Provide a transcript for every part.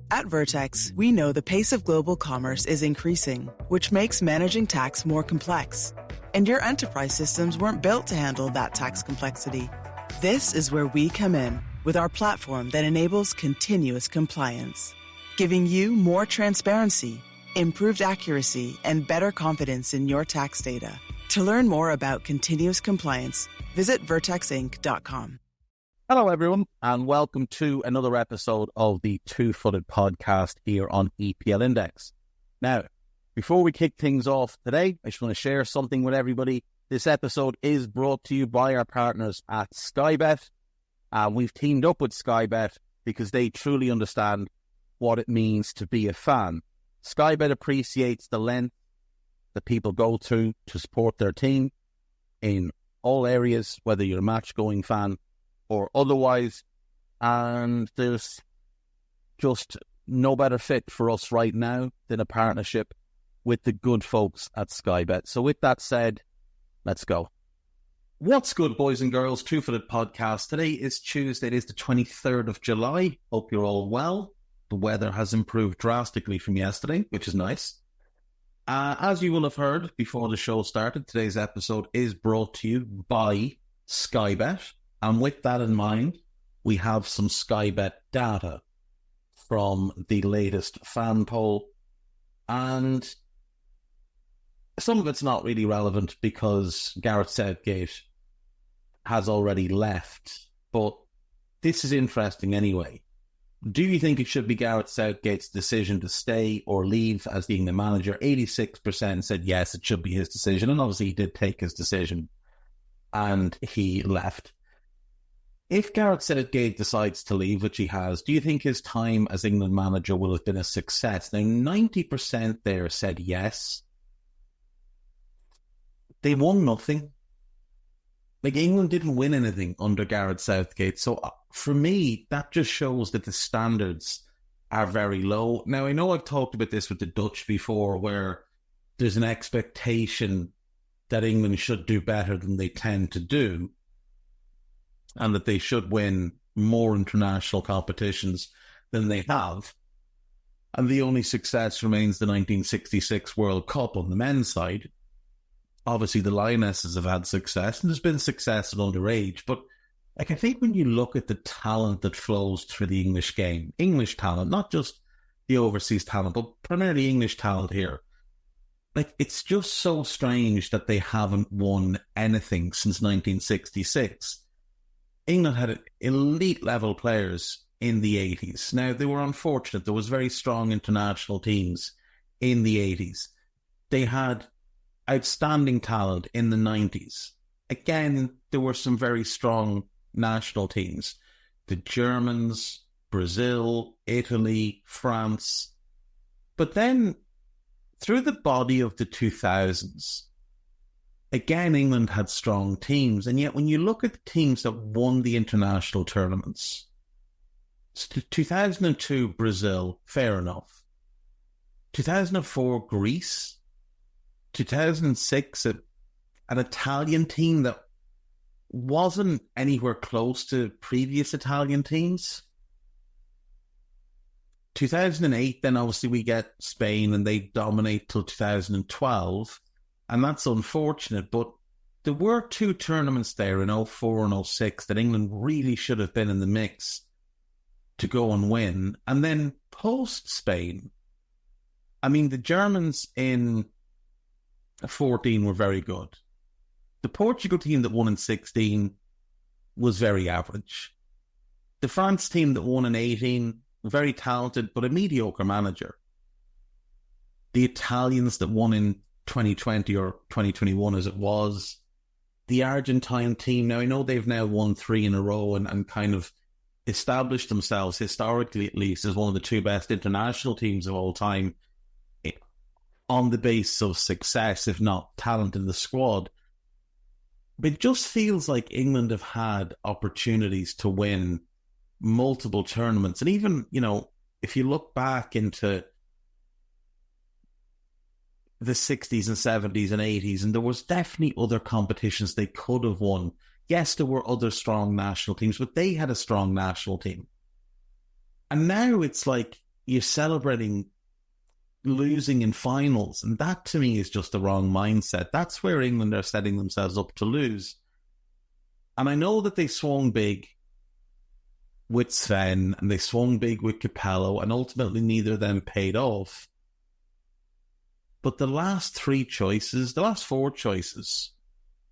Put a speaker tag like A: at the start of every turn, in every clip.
A: At Vertex, we know the pace of global commerce is increasing, which makes managing tax more complex. And your enterprise systems weren't built to handle that tax complexity. This is where we come in with our platform that enables continuous compliance, giving you more transparency, improved accuracy, and better confidence in your tax data. To learn more about continuous compliance, visit vertexinc.com.
B: Hello, everyone, and welcome to another episode of the Two-Footed Podcast here on EPL Index. Now, before we kick things off today, I just want to share something with everybody. This episode is brought to you by our partners at Sky Bet. We've teamed up with Sky Bet because they truly understand what it means to be a fan. Sky Bet appreciates the length that people go through to support their team in all areas, whether you're a match-going fan or otherwise, and there's just no better fit for us right now than a partnership with the good folks at Sky Bet. So with that said, let's go. What's good, boys and girls? Two-Footed Podcast. Today is Tuesday. It is the 23rd of July. Hope you're all well. The weather has improved drastically from yesterday, which is nice. As you will have heard before the show started, today's episode is brought to you by Sky Bet. And with that in mind, we have some Sky Bet data from the latest fan poll. And some of it's not really relevant because Gareth Southgate has already left. But this is interesting anyway. Do you think it should be Gareth Southgate's decision to stay or leave as the England manager? 86% said yes, it should be his decision. And obviously he did take his decision and he left. If Gareth Southgate decides to leave, which he has, do you think his time as England manager will have been a success? Now, 90% there said yes. They won nothing. Like, England didn't win anything under Gareth Southgate. So, for me, that just shows that the standards are very low. Now, I know I've talked about this with the Dutch before, where there's an expectation that England should do better than they tend to do, and that they should win more international competitions than they have. And the only success remains the 1966 World Cup on the men's side. Obviously, the Lionesses have had success, and there's been success at underage. But I think when you look at the talent that flows through the English game, English talent, not just the overseas talent, but primarily English talent here, like, it's just so strange that they haven't won anything since 1966. England had elite-level players in the 80s. Now, they were unfortunate. There was very strong international teams in the 80s. They had outstanding talent in the 90s. Again, there were some very strong national teams. The Germans, Brazil, Italy, France. But then, through the body of the 2000s, again, England had strong teams, and yet when you look at the teams that won the international tournaments, 2002 Brazil, fair enough. 2004 Greece. 2006 an Italian team that wasn't anywhere close to previous Italian teams. 2008, then obviously we get Spain and they dominate till 2012. And that's unfortunate, but there were two tournaments there in 04 and 06 that England really should have been in the mix to go and win. And then post-Spain, I mean, the Germans in 14 were very good. The Portugal team that won in 16 was very average. The France team that won in 18, very talented, but a mediocre manager. The Italians that won in 2020 or 2021 as it was, the Argentine team. Now, I know they've now won 3 in a row and kind of established themselves, historically at least, as one of the 2 best international teams of all time on the basis of success, if not talent in the squad. But it just feels like England have had opportunities to win multiple tournaments. And even, you know, if you look back into the 60s and 70s and 80s, and there was definitely other competitions they could have won. Yes, there were other strong national teams, but they had a strong national team. And now it's like you're celebrating losing in finals. And that to me is just the wrong mindset. That's where England are setting themselves up to lose. And I know that they swung big with Sven and they swung big with Capello, and ultimately neither of them paid off. But the last four choices,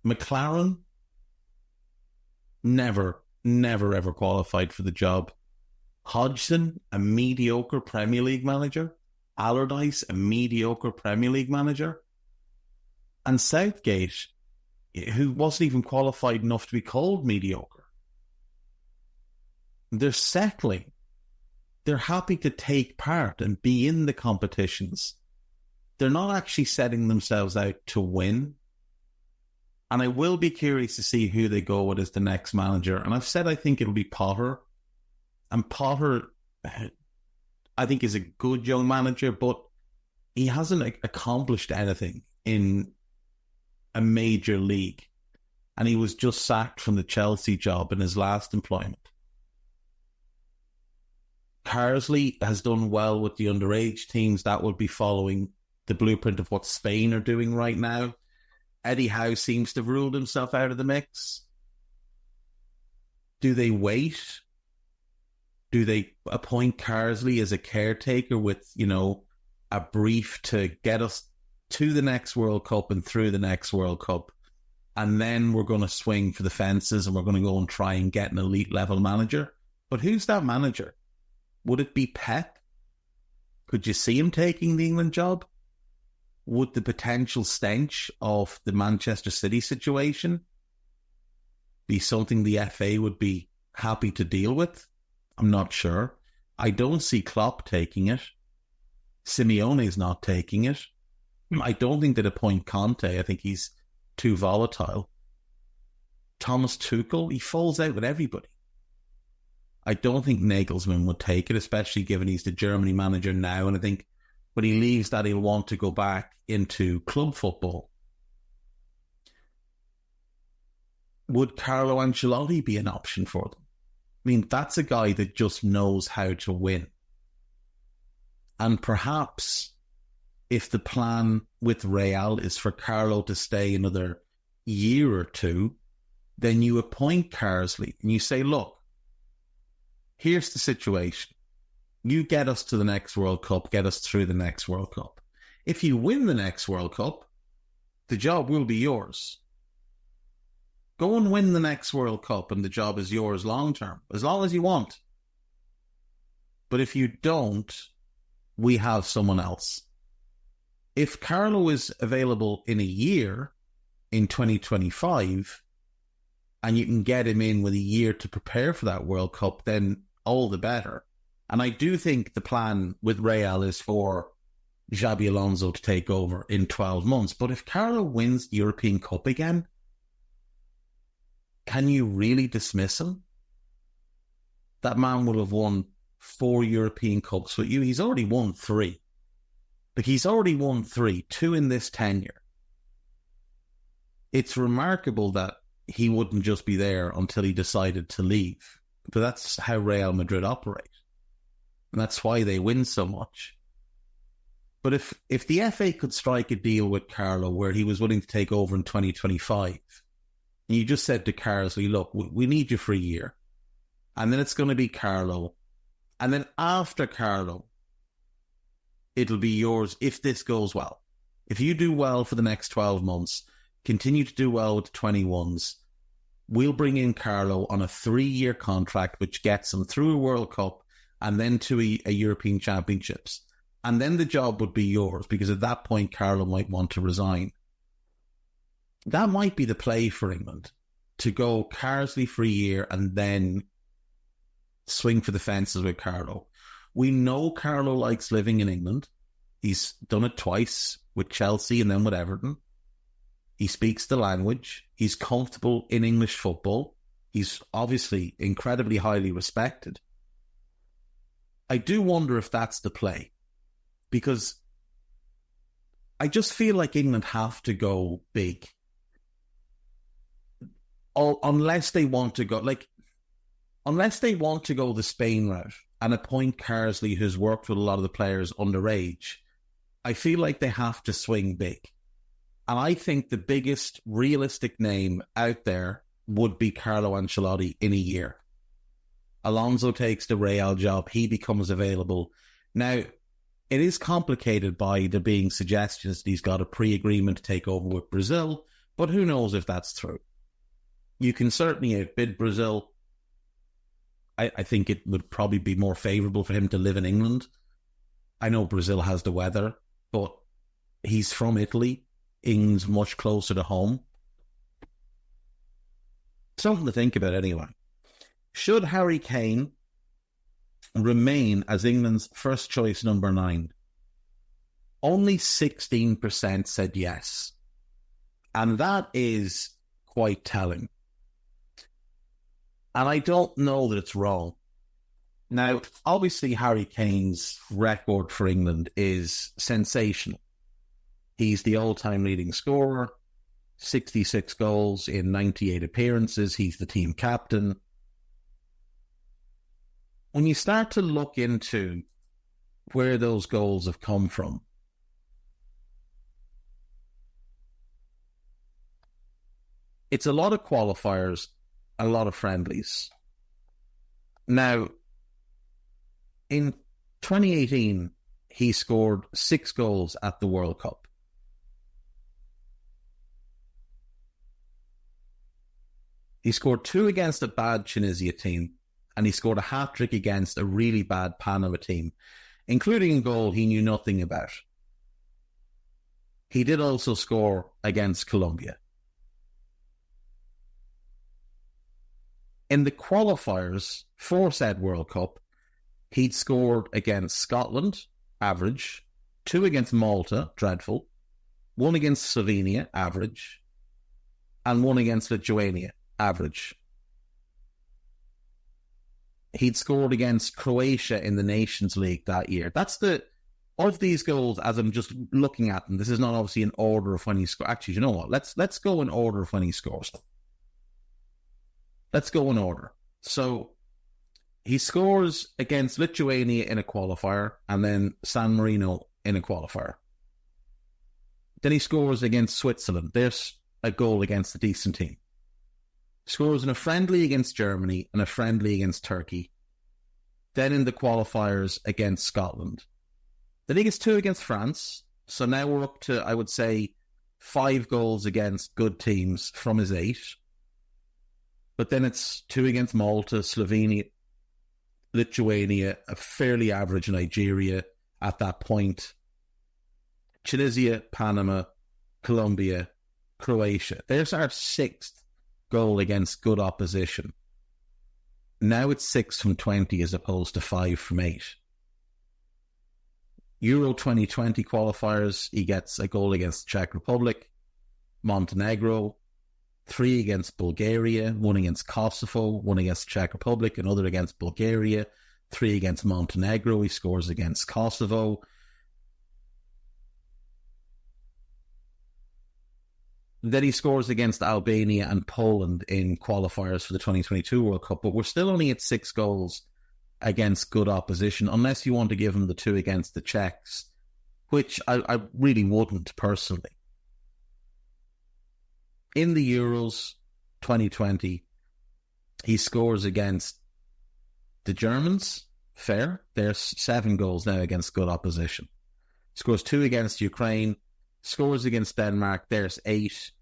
B: McLaren never ever qualified for the job. Hodgson, a mediocre Premier League manager. Allardyce, a mediocre Premier League manager. And Southgate, who wasn't even qualified enough to be called mediocre. They're settling. They're happy to take part and be in the competitions. They're not actually setting themselves out to win. And I will be curious to see who they go with as the next manager. And I've said I think it'll be Potter. And Potter, I think, is a good young manager, but he hasn't accomplished anything in a major league. And he was just sacked from the Chelsea job in his last employment. Carsley has done well with the underage teams. That would be following the blueprint of what Spain are doing right now. Eddie Howe seems to have ruled himself out of the mix. Do they wait? Do they appoint Carsley as a caretaker with, a brief to get us to the next World Cup and through the next World Cup? And then we're going to swing for the fences and we're going to go and try and get an elite level manager. But who's that manager? Would it be Pep? Could you see him taking the England job? Would the potential stench of the Manchester City situation be something the FA would be happy to deal with? I'm not sure. I don't see Klopp taking it. Simeone's not taking it. I don't think they'd appoint Conte. I think he's too volatile. Thomas Tuchel, he falls out with everybody. I don't think Nagelsmann would take it, especially given he's the Germany manager now. And I think when he leaves that, he'll want to go back into club football. Would Carlo Ancelotti be an option for them? I mean, that's a guy that just knows how to win. And perhaps if the plan with Real is for Carlo to stay another year or two, then you appoint Carsley and you say, look, here's the situation. You get us to the next World Cup, get us through the next World Cup. If you win the next World Cup, the job will be yours. Go and win the next World Cup and the job is yours long term, as long as you want. But if you don't, we have someone else. If Carlo is available in a year, in 2025, and you can get him in with a year to prepare for that World Cup, then all the better. And I do think the plan with Real is for Xabi Alonso to take over in 12 months. But if Carlo wins the European Cup again, can you really dismiss him? That man will have won 4 European Cups with you. He's already won 3. Like, he's already won 3, 2 in this tenure. It's remarkable that he wouldn't just be there until he decided to leave. But that's how Real Madrid operate. And that's why they win so much. But if the FA could strike a deal with Carlo where he was willing to take over in 2025, and you just said to Carsley, look, we need you for a year. And then it's going to be Carlo. And then after Carlo, it'll be yours if this goes well. If you do well for the next 12 months, continue to do well with the 21s, we'll bring in Carlo on a 3-year contract, which gets him through a World Cup and then to a European Championships. And then the job would be yours, because at that point, Carlo might want to resign. That might be the play for England, to go Carsley for a year and then swing for the fences with Carlo. We know Carlo likes living in England. He's done it twice with Chelsea and then with Everton. He speaks the language. He's comfortable in English football. He's obviously incredibly highly respected. I do wonder if that's the play, because I just feel like England have to go big. Unless they want to go, unless they want to go the Spain route and appoint Carsley, who's worked with a lot of the players underage, I feel like they have to swing big. And I think the biggest realistic name out there would be Carlo Ancelotti in a year. Alonso takes the Real job. He becomes available. Now, it is complicated by there being suggestions that he's got a pre-agreement to take over with Brazil, but who knows if that's true. You can certainly outbid Brazil. I think it would probably be more favourable for him to live in England. I know Brazil has the weather, but he's from Italy. England's much closer to home. Something to think about anyway. Should Harry Kane remain as England's first choice number 9? Only 16% said yes. And that is quite telling. And I don't know that it's wrong. Now, obviously, Harry Kane's record for England is sensational. He's the all-time leading scorer, 66 goals in 98 appearances. He's the team captain. When you start to look into where those goals have come from, it's a lot of qualifiers, a lot of friendlies. Now, in 2018, he scored 6 goals at the World Cup. He scored 2 against a bad Tunisia team, and he scored a hat-trick against a really bad Panama team, including a goal he knew nothing about. He did also score against Colombia. In the qualifiers for said World Cup, he'd scored against Scotland, average, 2 against Malta, dreadful, 1 against Slovenia, average, and 1 against Lithuania, average. He'd scored against Croatia in the Nations League that year. That's of these goals, as I'm just looking at them, this is not obviously in order of when he scored. Actually, you know what? Let's go in order of when he scores them. Let's go in order. So he scores against Lithuania in a qualifier and then San Marino in a qualifier. Then he scores against Switzerland. There's a goal against a decent team. Scores in a friendly against Germany and a friendly against Turkey. Then in the qualifiers against Scotland. Then he gets 2 against France. So now we're up to, I would say, 5 goals against good teams from his 8. But then it's 2 against Malta, Slovenia, Lithuania, a fairly average Nigeria at that point, Tunisia, Panama, Colombia, Croatia. There's our 6th goal against good opposition. Now it's 6 from 20 as opposed to 5 from 8. Euro 2020 qualifiers, he gets a goal against the Czech Republic, Montenegro, 3 against Bulgaria, 1 against Kosovo, 1 against the Czech Republic, another against Bulgaria, 3 against Montenegro. He scores against Kosovo. Then he scores against Albania and Poland in qualifiers for the 2022 World Cup. But we're still only at 6 goals against good opposition, unless you want to give him the 2 against the Czechs, which I really wouldn't personally. In the Euros 2020, he scores against the Germans. Fair. There's 7 goals now against good opposition. Scores 2 against Ukraine. Scores against Denmark. There's 8.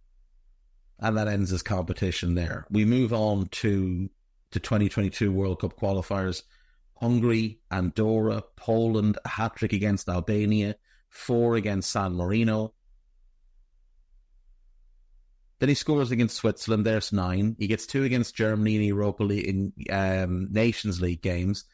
B: And that ends his competition there. We move on to the 2022 World Cup qualifiers. Hungary, Andorra, Poland, a hat-trick against Albania, 4 against San Marino. Then he scores against Switzerland. There's 9. He gets 2 against Germany in Europa League, in Nations League games.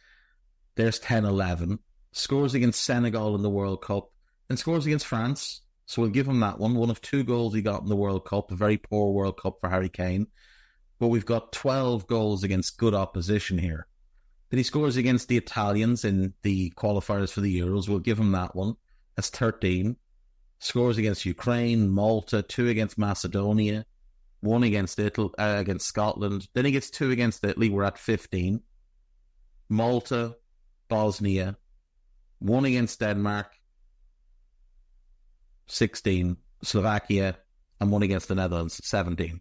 B: There's 10-11. Scores against Senegal in the World Cup. And scores against France. So we'll give him that one. One of 2 goals he got in the World Cup. A very poor World Cup for Harry Kane. But we've got 12 goals against good opposition here. Then he scores against the Italians in the qualifiers for the Euros. We'll give him that one. That's 13. Scores against Ukraine, Malta, 2 against Macedonia, 1 against Italy, against Scotland. Then he gets 2 against Italy. We're at 15. Malta, Bosnia, 1 against Denmark, 16, Slovakia, and 1 against the Netherlands, 17.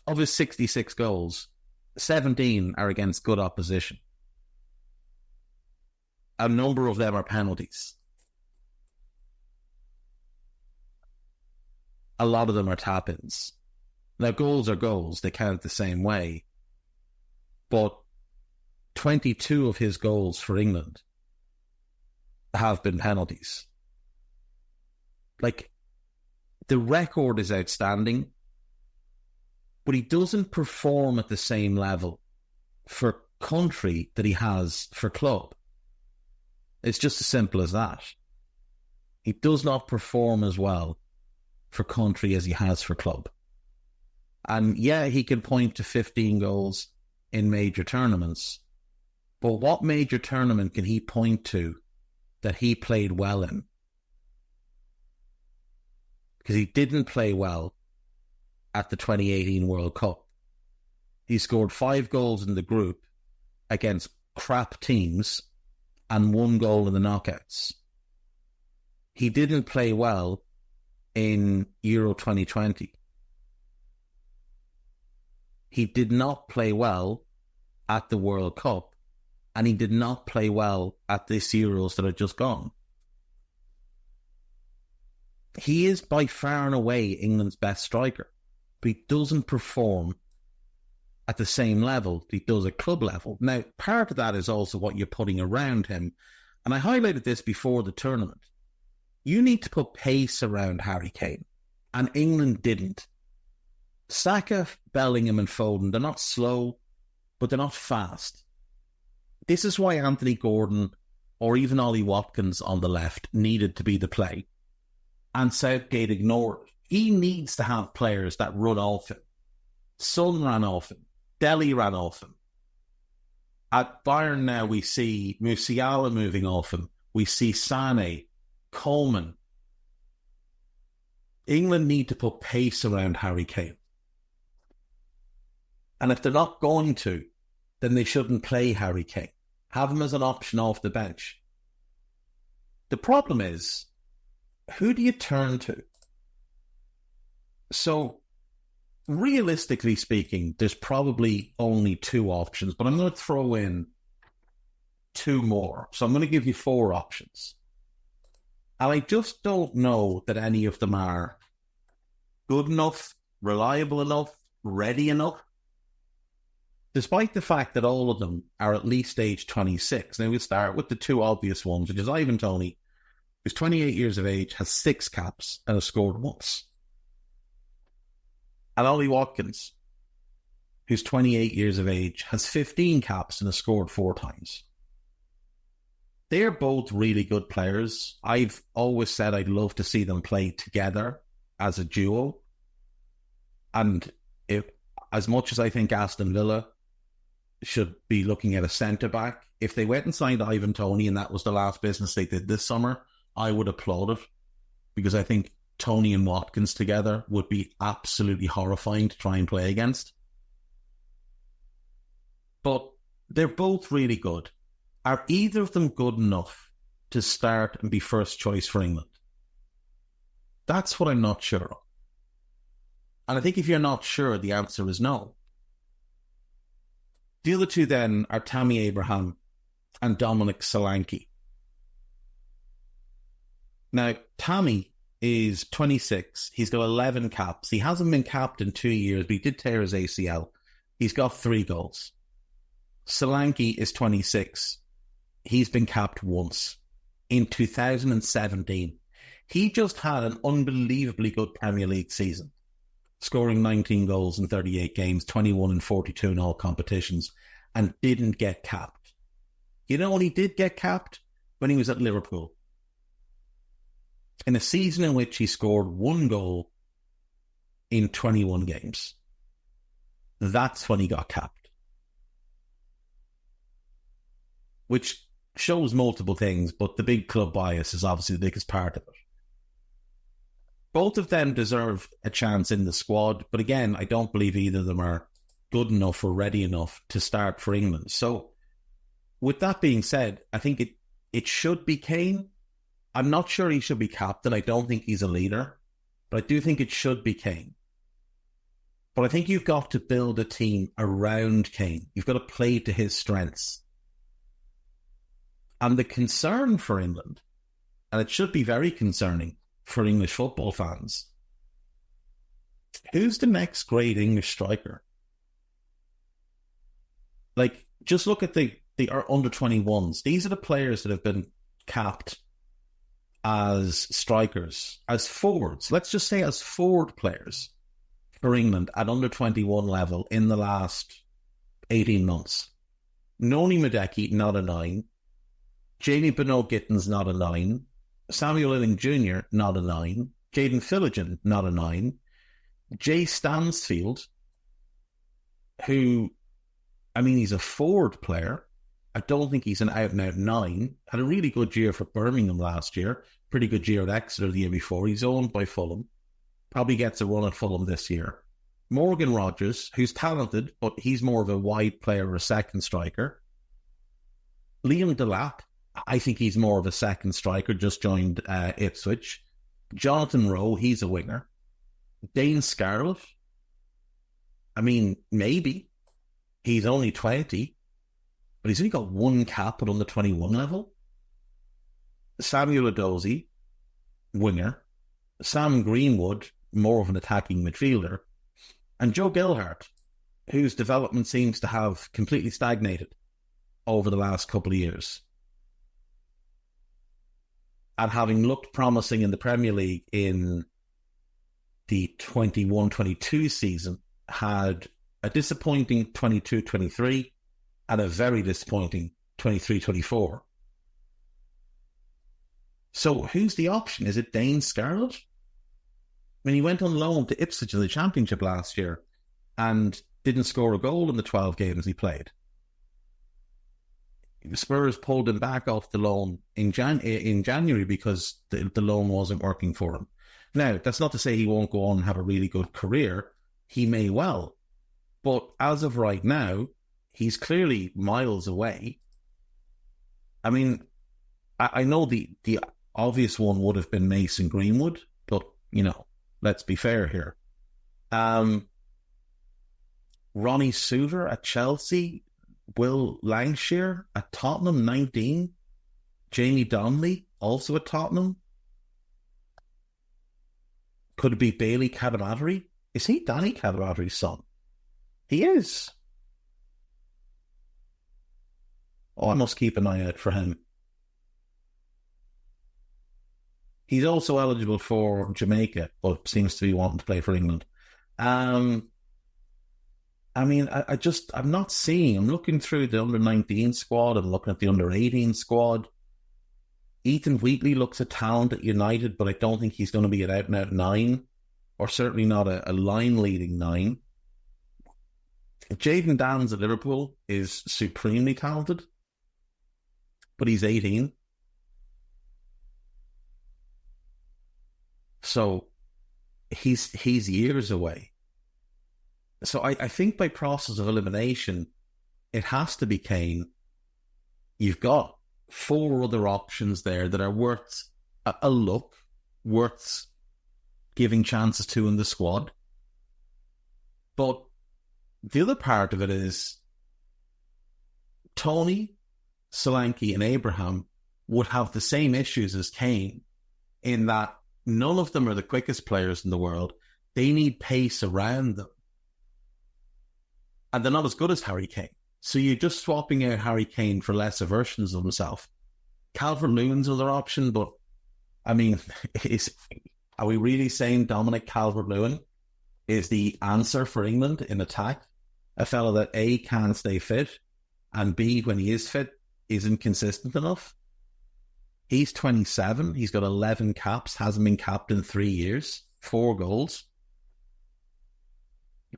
B: Of his 66 goals, 17 are against good opposition. A number of them are penalties. A lot of them are tap-ins. Now, goals are goals. They count the same way. But 22 of his goals for England have been penalties. Like, the record is outstanding, but he doesn't perform at the same level for country that he has for club. It's just as simple as that. He does not perform as well for country as he has for club. And yeah, he can point to 15 goals in major tournaments, but what major tournament can he point to that he played well in? Because he didn't play well at the 2018 World Cup. He scored 5 goals in the group against crap teams and 1 goal in the knockouts. He didn't play well in Euro 2020. He did not play well at the World Cup, and he did not play well at this Euros that had just gone. He is by far and away England's best striker, but he doesn't perform at the same level that he does at club level. Now, part of that is also what you're putting around him, and I highlighted this before the tournament. You need to put pace around Harry Kane, and England didn't. Saka, Bellingham and Foden, they're not slow, but they're not fast. This is why Anthony Gordon or even Ollie Watkins on the left needed to be the play. And Southgate ignored it. He needs to have players that run off him. Son ran off him. Dele ran off him. At Bayern now we see Musiala moving off him. We see Sané, Coleman. England need to put pace around Harry Kane. And if they're not going to, then they shouldn't play Harry Kane. Have him as an option off the bench. The problem is, who do you turn to? So, realistically speaking, there's probably only 2 options, but I'm going to throw in 2 more. So I'm going to give you 4 options. And I just don't know that any of them are good enough, reliable enough, ready enough, despite the fact that all of them are at least age 26. Now we'll start with the 2 obvious ones, which is Ivan Toney, who's 28 years of age, has 6 caps and has scored once. And Ollie Watkins, who's 28 years of age, has 15 caps and has scored 4 times. They're both really good players. I've always said I'd love to see them play together as a duo. And as much as I think Aston Villa should be looking at a centre-back, if they went and signed Ivan Toney and that was the last business they did this summer, I would applaud it, because I think Toney and Watkins together would be absolutely horrifying to try and play against. But they're both really good. Are either of them good enough to start and be first choice for England? That's what I'm not sure of. And I think if you're not sure, the answer is no. The other 2 then are Tammy Abraham and Dominic Solanke. Now, Tammy is 26. He's got 11 caps. He hasn't been capped in 2 years, but he did tear his ACL. He's got 3 goals. Solanke is 26. He's been capped once in 2017. He just had an unbelievably good Premier League season, scoring 19 goals in 38 games, 21 and 42 in all competitions, and didn't get capped. You know when he did get capped? When he was at Liverpool. In a season in which he scored 1 goal in 21 games. That's when he got capped. Which shows multiple things, but the big club bias is obviously the biggest part of it. Both of them deserve a chance in the squad, but again, I don't believe either of them are good enough or ready enough to start for England. So with that being said, I think it should be Kane. I'm not sure he should be captain. I don't think he's a leader, but I do think it should be Kane. But I think you've got to build a team around Kane. You've got to play to his strengths. And the concern for England, and it should be very concerning for English football fans, who's the next great English striker? Like, just look at the under-21s. These are the players that have been capped as strikers, as forwards. Let's just say as forward players for England at under-21 level in the last 18 months. Noni Madeki, not a 9. Jamie Beno-Gittins, not a 9. Samuel Illing Jr., not a 9. Jayden Philligan, not a 9. Jay Stansfield, who, I mean, he's a forward player. I don't think he's an out-and-out 9. Had a really good year for Birmingham last year. Pretty good year at Exeter the year before. He's owned by Fulham. Probably gets a run at Fulham this year. Morgan Rogers, who's talented, but he's more of a wide player or a second striker. Liam Delap, I think he's more of a second striker, just joined Ipswich. Jonathan Rowe, he's a winger. Dane Scarlett, I mean, maybe. He's only 20, but he's only got one cap at under 21 level. Samuel Edozie, winger. Sam Greenwood, more of an attacking midfielder. And Joe Gilhart, whose development seems to have completely stagnated over the last couple of years. And having looked promising in the Premier League in the 21-22 season, had a disappointing 22-23 and a very disappointing 23-24. So who's the option? Is it Dane Scarlett? I mean, he went on loan to Ipswich in the Championship last year and didn't score a goal in the 12 games he played. Spurs pulled him back off the loan in January because the loan wasn't working for him. Now, that's not to say he won't go on and have a really good career. He may well. But as of right now, he's clearly miles away. I mean, I know the obvious one would have been Mason Greenwood, but, you know, let's be fair here. Ronnie Suter at Chelsea, Will Langshire at Tottenham, 19. Jamie Donnelly, also at Tottenham. Could it be Bailey Cadamateri? Is he Danny Cadamateri's son? He is. Oh, I must keep an eye out for him. He's also eligible for Jamaica, but seems to be wanting to play for England. I mean, I'm not seeing. I'm looking through the under-19 squad. I'm looking at the under-18 squad. Ethan Wheatley looks a talent at United, but I don't think he's going to be an out-and-out 9, or certainly not a line-leading 9. Jayden Dans at Liverpool is supremely talented, but he's 18. So he's years away. So I think by process of elimination, it has to be Kane. You've got 4 other options there that are worth a look, worth giving chances to in the squad. But the other part of it is Tony, Solanke and Abraham would have the same issues as Kane in that none of them are the quickest players in the world. They need pace around them. And they're not as good as Harry Kane. So you're just swapping out Harry Kane for lesser versions of himself. Calvert-Lewin's another option, but I mean, are we really saying Dominic Calvert-Lewin is the answer for England in attack? A fellow that A, can't stay fit, and B, when he is fit, isn't consistent enough? He's 27. He's got 11 caps, hasn't been capped in 3 years, 4 goals.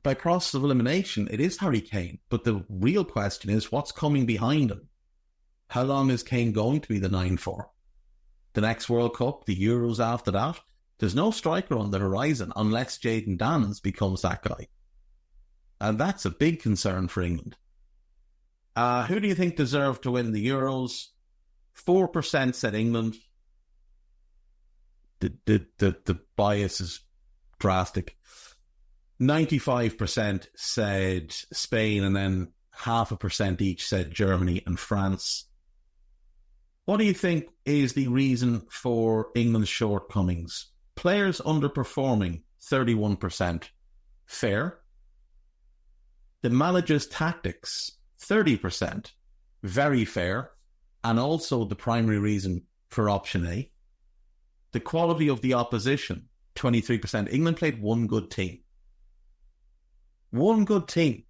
B: By process of elimination, it is Harry Kane. But the real question is, what's coming behind him? How long is Kane going to be the 9 for? The next World Cup, the Euros after that? There's no striker on the horizon unless Jayden Daniels becomes that guy. And that's a big concern for England. Who do you think deserved to win the Euros? 4% said England. The bias is drastic. 95% said Spain, and then 0.5% each said Germany and France. What do you think is the reason for England's shortcomings? Players underperforming, 31%. Fair. The manager's tactics, 30%. Very fair. And also the primary reason for option A. The quality of the opposition, 23%. England played one good team. One good team.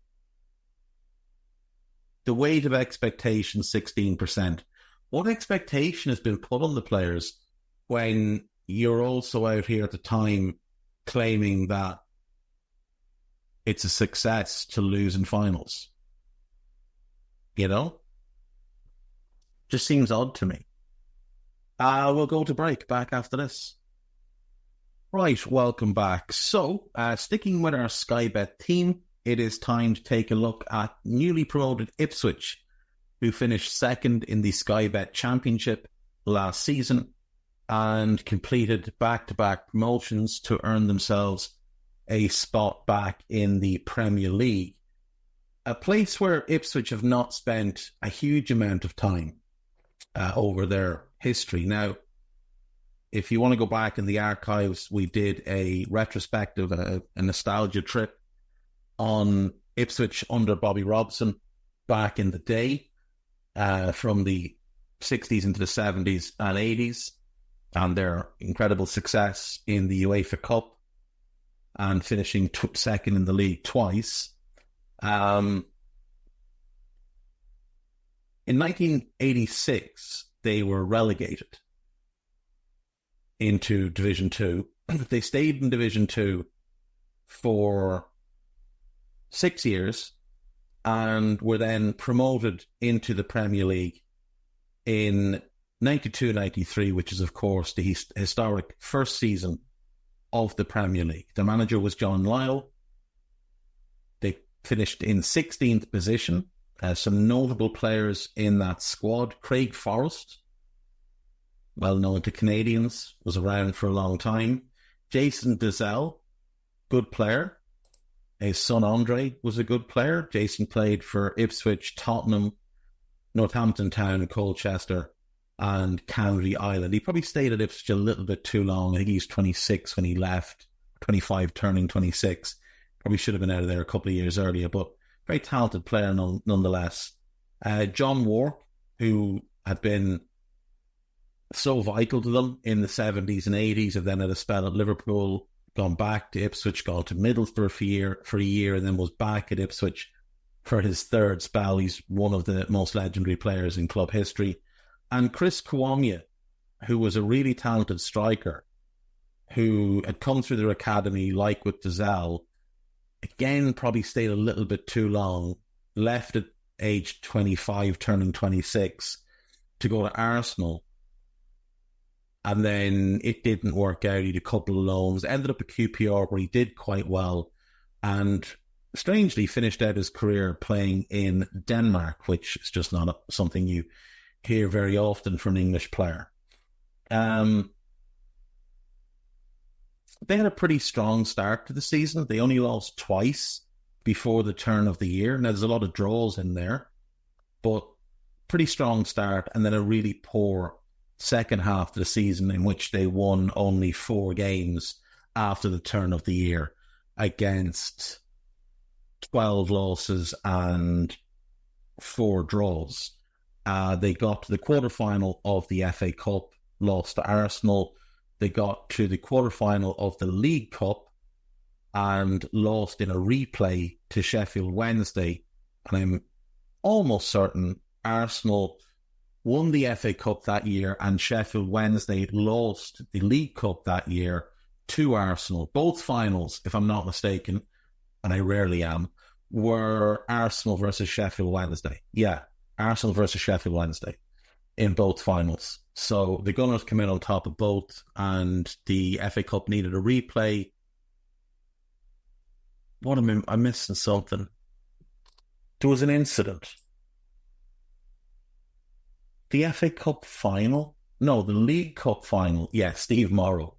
B: The weight of expectation, 16%. What expectation has been put on the players when you're also out here at the time claiming that it's a success to lose in finals? You know? Just seems odd to me. We'll go to break. Back after this. Right, welcome back. So, sticking with our Sky Bet team, it is time to take a look at newly promoted Ipswich, who finished second in the Sky Bet Championship last season and completed back-to-back promotions to earn themselves a spot back in the Premier League. A place where Ipswich have not spent a huge amount of time over their history. Now, if you want to go back in the archives, we did a retrospective, a nostalgia trip on Ipswich under Bobby Robson back in the day, from the 60s into the 70s and 80s, and their incredible success in the UEFA Cup and finishing second in the league twice. In 1986, they were relegated into Division 2. They stayed in Division 2 for 6 years and were then promoted into the Premier League in 92-93, which is, of course, the historic first season of the Premier League. The manager was John Lyall. They finished in 16th position. Some notable players in that squad. Craig Forrest, well known to Canadians, was around for a long time. Jason Dizelle, good player. His son Andre was a good player. Jason played for Ipswich, Tottenham, Northampton Town, Colchester, and Canary Island. He probably stayed at Ipswich a little bit too long. I think he was 26 when he left, 25 turning 26. Probably should have been out of there a couple of years earlier, but very talented player nonetheless. John Wark, who had been so vital to them in the 70s and 80s, and then had a spell at Liverpool, gone back to Ipswich, gone to Middlesbrough for a year, and then was back at Ipswich for his third spell. He's one of the most legendary players in club history. And Chris Kwamya, who was a really talented striker, who had come through their academy, like with Dizelle, again, probably stayed a little bit too long, left at age 25, turning 26, to go to Arsenal. And then it didn't work out. He had a couple of loans, ended up at QPR where he did quite well, and strangely finished out his career playing in Denmark, which is just not something you hear very often from an English player. They had a pretty strong start to the season. They only lost twice before the turn of the year. Now, there's a lot of draws in there, but pretty strong start, and then a really poor second half of the season in which they won only 4 games after the turn of the year against 12 losses and 4 draws. They got to the quarterfinal of the FA Cup, lost to Arsenal. They got to the quarterfinal of the League Cup and lost in a replay to Sheffield Wednesday. And I'm almost certain Arsenal won the FA Cup that year and Sheffield Wednesday lost the League Cup that year to Arsenal. Both finals, if I'm not mistaken, and I rarely am, were Arsenal versus Sheffield Wednesday. Yeah, Arsenal versus Sheffield Wednesday in both finals. So the Gunners came in on top of both, and the FA Cup needed a replay. What am I missing something? There was an incident. the FA Cup final? No, the League Cup final. Yeah, Steve Morrow.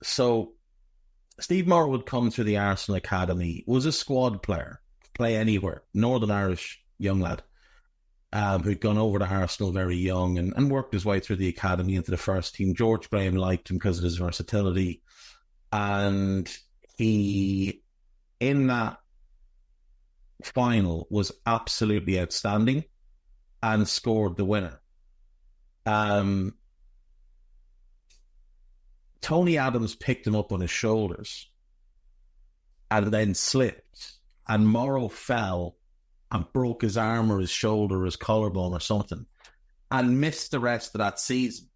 B: So Steve Morrow would come through the Arsenal Academy, was a squad player, play anywhere, Northern Irish young lad, who'd gone over to Arsenal very young and worked his way through the academy into the first team. George Graham liked him because of his versatility. And he, in that final, was absolutely outstanding and scored the winner. Tony Adams picked him up on his shoulders and then slipped, and Morrow fell and broke his arm or his shoulder or his collarbone or something and missed the rest of that season.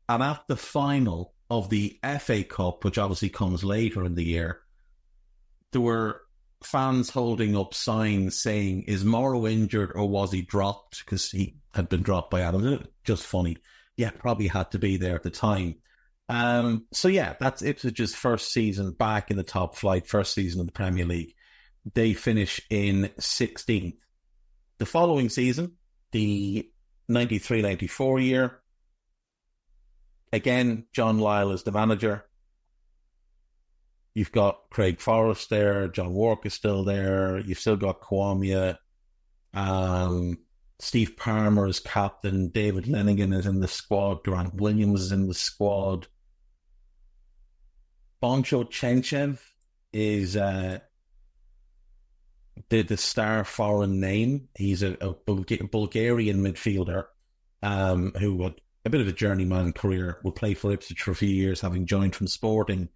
B: And at the final of the FA Cup, which obviously comes later in the year, there were fans holding up signs saying, is Morrow injured or was he dropped? Because he had been dropped by Adams. Just funny. Yeah, probably had to be there at the time. So yeah, that's Ipswich's first season back in the top flight, first season of the Premier League. They finish in 16th. The following season, the 93-94 year, again, John Lyle is the manager. You've got Craig Forrest there, John Wark is still there, you've still got Kwame, Steve Palmer is captain, David Lenigan is in the squad, Durant Williams is in the squad. Boncho Chenchev is the star foreign name. He's a Bulgarian midfielder who had a bit of a journeyman career, would play for Ipswich for a few years, having joined from Sporting,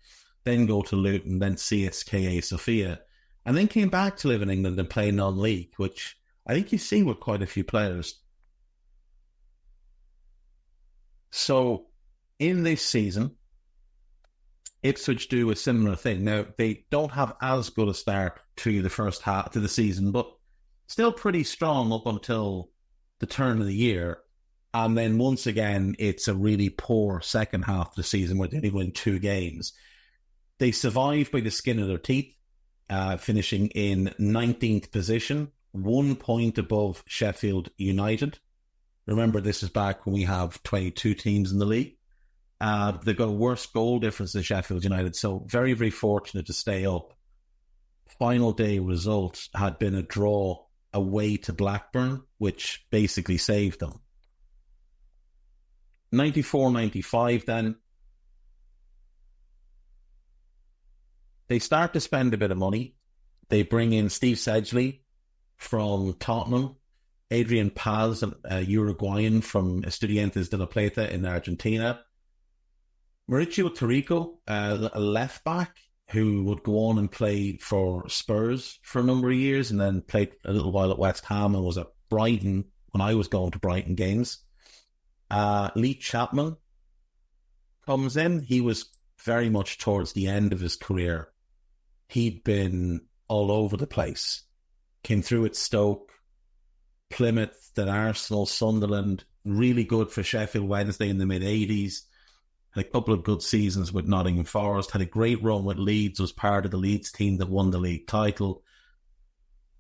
B: then go to Luton, then CSKA Sofia, and then came back to live in England and play non-league, which I think you see with quite a few players. So in this season, Ipswich do a similar thing. Now, they don't have as good a start to the first half to the season, but still pretty strong up until the turn of the year. And then once again, it's a really poor second half of the season where they only win 2 games. They survive by the skin of their teeth, finishing in 19th position, 1 point above Sheffield United. Remember, this is back when we have 22 teams in the league. They've got a worse goal difference than Sheffield United, so very, very fortunate to stay up. Final day result had been a draw away to Blackburn, which basically saved them. 94-95 then. They start to spend a bit of money. They bring in Steve Sedgley from Tottenham, Adrian Paz, a Uruguayan from Estudiantes de La Plata in Argentina, Mauricio Tarrico, a left-back who would go on and play for Spurs for a number of years and then played a little while at West Ham and was at Brighton when I was going to Brighton games. Lee Chapman comes in. He was very much towards the end of his career. He'd been all over the place. Came through at Stoke, Plymouth, then Arsenal, Sunderland. Really good for Sheffield Wednesday in the mid-80s. Had a couple of good seasons with Nottingham Forest. Had a great run with Leeds. Was part of the Leeds team that won the league title.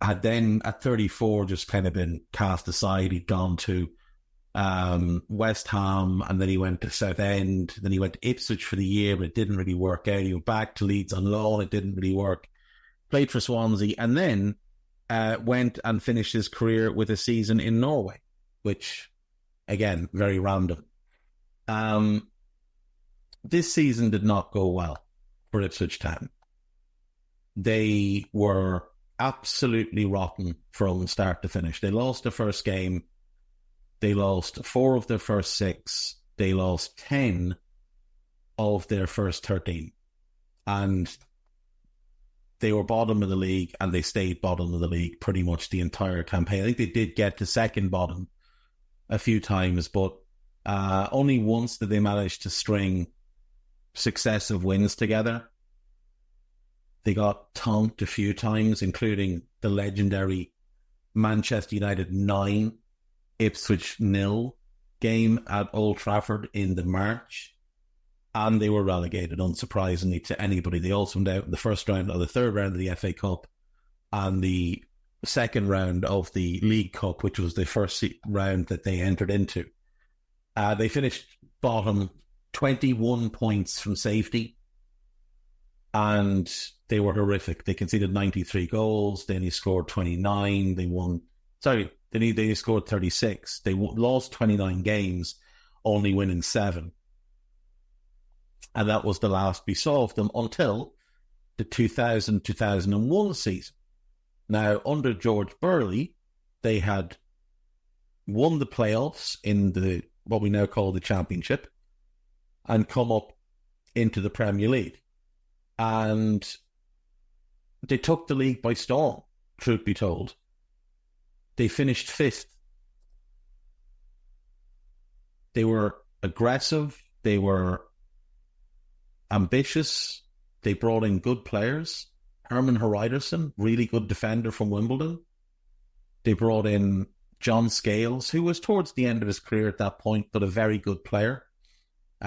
B: Had then, at 34, just kind of been cast aside. He'd gone to West Ham, and then he went to Southend. Then he went to Ipswich for the year, but it didn't really work out. He went back to Leeds on loan. It didn't really work. Played for Swansea, and then went and finished his career with a season in Norway, which, again, very random. This season did not go well for Ipswich Town. They were absolutely rotten from start to finish. They lost the first game. They lost 4 of their first 6. They lost 10 of their first 13. And they were bottom of the league, and they stayed bottom of the league pretty much the entire campaign. I think they did get to second bottom a few times, but only once did they manage to string successive wins together. They got tonked a few times, including the legendary Manchester United 9, Ipswich 0 game at Old Trafford in the March, and they were relegated, unsurprisingly, to anybody. They also went out in the first round or the third round of the FA Cup and the second round of the League Cup, which was the first round that they entered into. They finished bottom, 21 points from safety, and they were horrific. They conceded 93 goals. They only scored 29. They scored 36. They lost 29 games, only winning 7. And that was the last we saw of them until the 2000-2001 season. Now, under George Burley, they had won the playoffs in what we now call the Championship and come up into the Premier League. And they took the league by storm, truth be told. They finished 5th. They were aggressive. They were ambitious. They brought in good players. Herman Hreiderson, really good defender from Wimbledon. They brought in John Scales, who was towards the end of his career at that point, but a very good player.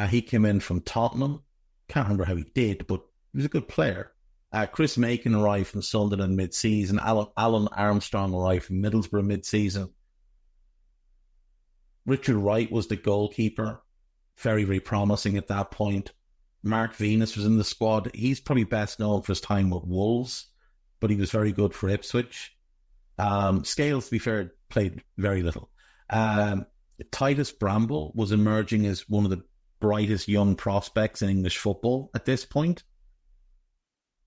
B: He came in from Tottenham. Can't remember how he did, but he was a good player. Chris Macon arrived from Sunderland mid-season. Alan Armstrong arrived from Middlesbrough mid-season. Richard Wright was the goalkeeper. Very, very promising at that point. Mark Venus was in the squad. He's probably best known for his time with Wolves, but he was very good for Ipswich. Scales, to be fair, played very little. Titus Bramble was emerging as one of the brightest young prospects in English football at this point.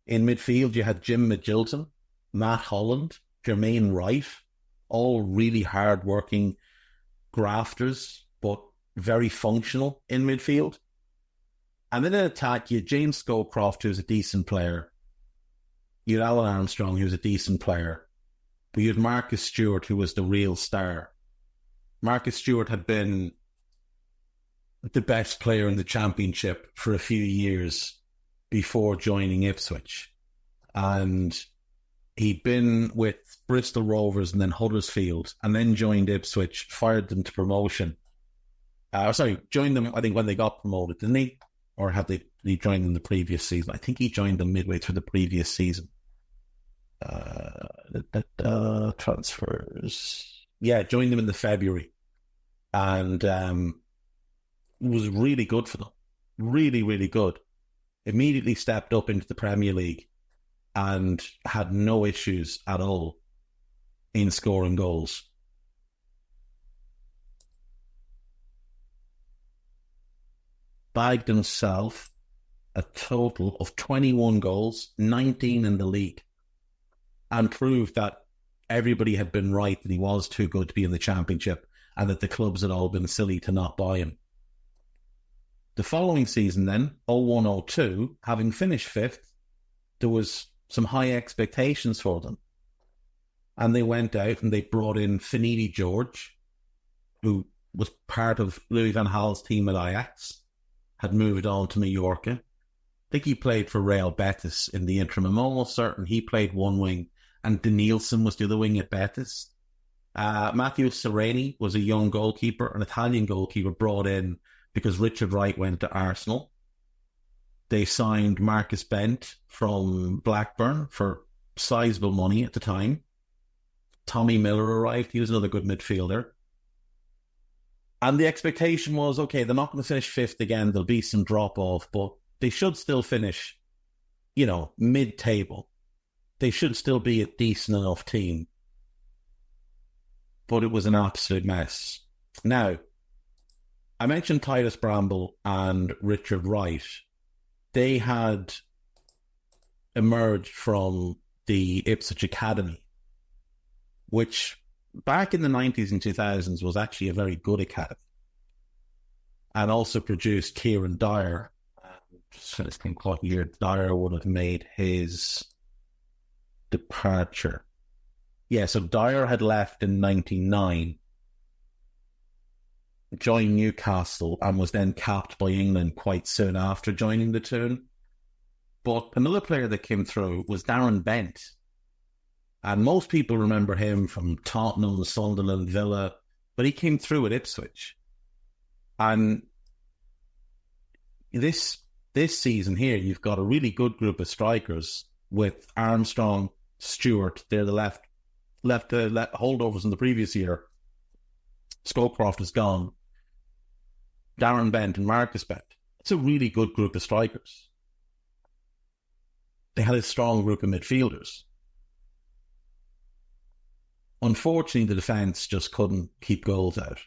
B: In midfield, you had Jim Magilton, Matt Holland, Jermaine Wright, all really hard-working grafters, but very functional in midfield. And then in attack, you had James Scowcroft, who was a decent player. You had Alan Armstrong, who was a decent player. But you had Marcus Stewart, who was the real star. Marcus Stewart had been the best player in the Championship for a few years before joining Ipswich. And he'd been with Bristol Rovers and then Huddersfield, and then joined Ipswich, fired them to promotion. Joined them, I think, when they got promoted, didn't he? Or had he joined them the previous season? I think he joined them midway through the previous season. Transfers. Yeah, joined them in the February. And was really good for them. Really, really good. Immediately stepped up into the Premier League and had no issues at all in scoring goals. Bagged himself a total of 21 goals, 19 in the league, and proved that everybody had been right, that he was too good to be in the Championship and that the clubs had all been silly to not buy him. The following season then, 01-02, having finished 5th, there was some high expectations for them. And they went out and they brought in Finidi George, who was part of Louis van Gaal's team at Ajax, had moved on to Mallorca. I think he played for Real Betis in the interim. I'm almost certain he played one wing, and Danielson was the other wing at Betis. Matthew Sereni was a young goalkeeper, an Italian goalkeeper brought in because Richard Wright went to Arsenal. They signed Marcus Bent from Blackburn for sizable money at the time. Tommy Miller arrived. He was another good midfielder. And the expectation was, okay, they're not going to finish 5th again. There'll be some drop-off, but they should still finish, mid-table. They should still be a decent enough team. But it was an absolute mess. Now, I mentioned Titus Bramble and Richard Wright. They had emerged from the Ipswich Academy, which back in the 90s and 2000s was actually a very good academy, and also produced Kieran Dyer. Just trying to think what year Dyer would have made his departure. Yeah, so Dyer had left in 99, joined Newcastle, and was then capped by England quite soon after joining the Toon. But another player that came through was Darren Bent. And most people remember him from Tottenham, Sunderland, Villa, but he came through at Ipswich. And this season here, you've got a really good group of strikers with Armstrong, Stewart, they're the left left holdovers in the previous year. Scowcroft is gone. Darren Bent and Marcus Bent. It's a really good group of strikers. They had a strong group of midfielders. Unfortunately, the defence just couldn't keep goals out.